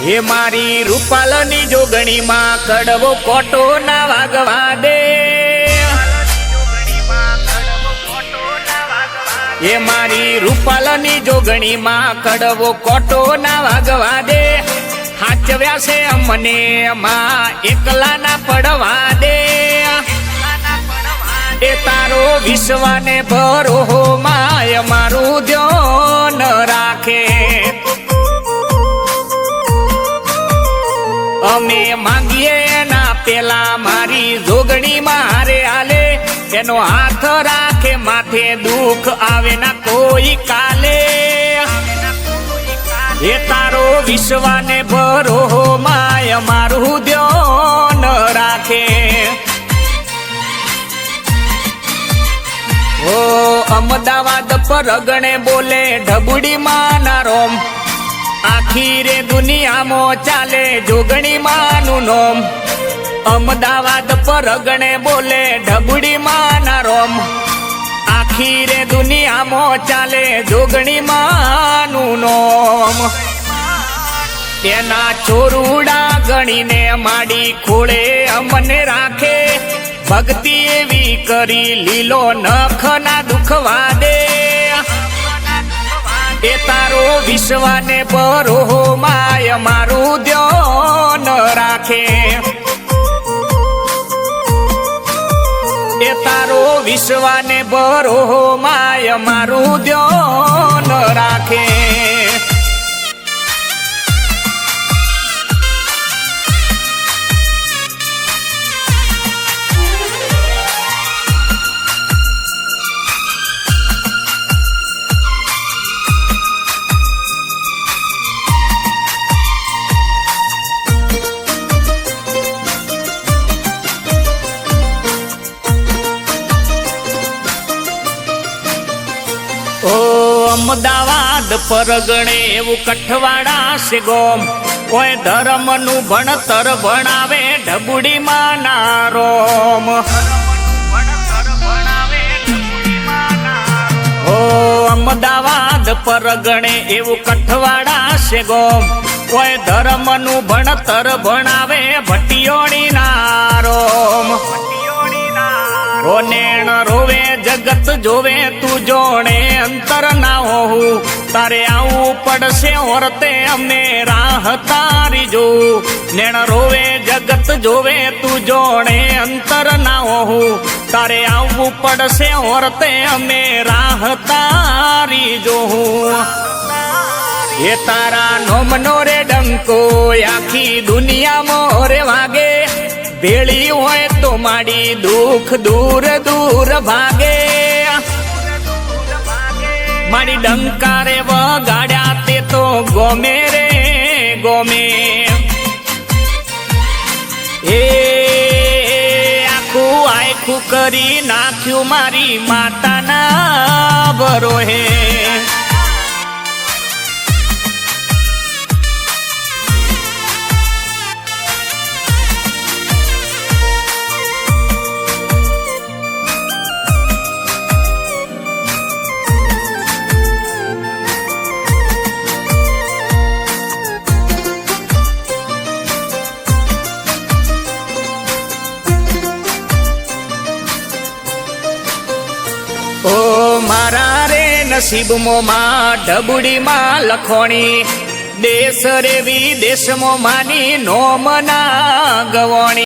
હે મારી રૂપાલની જોગણીમાં કડવો કોટો ના વાગવા દે, હે મારી રૂપાલની જોગણીમાં કડવો કોટો ના વાગવા દે, હાચવ્યા છે અમને માં એકલા ના પડવા દે, એ તારો વિશ્વાને ભરો માય મારું ધ્યાન રાખે, અમે માંગીએ એના પેલા મારી જોગણી મારે આલે, એનો હાથ રાખે માથે દુઃખ આવે ના કોઈ કાલે, એ તારો વિશ્વાને ભરો માય મારું ધ્યાન રાખે, ઓ અમદાવાદ પરગણે બોલે ઢબુડી માના રોમ, આખી રે દુનિયામાં ચાલે જોગણી માનું નોમ, અમદાવાદ પરગણે બોલે ઢબુડી માના રોમ, આખી રે દુનિયામાં ચાલે જોગણી માનું નોમ, એના ચોરુડા ગણીને માડી ખોળે અમને રાખે, ભક્તિ એવી કરી લીલો નખ ના દુખવા દે, એ તારો વિશ્વાને ભરો માય મારું ધ્યાન રાખે, એ તારો વિશ્વાને ભરો માય મારું ધ્યાન રાખે, અમદાવાદ પરગણે એવું કઠવાડા છે ગોમ, કોઈ ધર્મનું ભણતર ભણાવે ઢબુડી માના રોમ, ઓ અમદાવાદ પરગણે એવું કઠવાડા છે ગોમ, કોઈ ધર્મનું ભણતર ભણાવે ભટિયોણી ના રોમ, ઓ નેણ રોવે જગત જોવે તું જોણે અંતર ના હોવું, તારે આવું પડશે ઓરતે અમને રાહ તારી જો, નેણ રોવે જગત જોવે તું જોણે અંતર ના હોવું, તારે આવવું પડશે ઓરતે અમે રાહ તારી જોવું, એ તારા નોમનો રે ડંકો આખી દુનિયામાં રે વાગે, ભેળી હોય તો માડી દુઃખ દૂર દૂર ભાગે, માડી ડંકારે વગાડ્યા તે તો ગોમે રે ગોમે, એ આખું આખું કરી નાખ્યું મારી માતાના બરોહે, ઓ મારા રે નસીબમાં ઢબુડીમાં લખોણી, દેશ રે વિદેશમાં માની નોમ ના ગવોણી।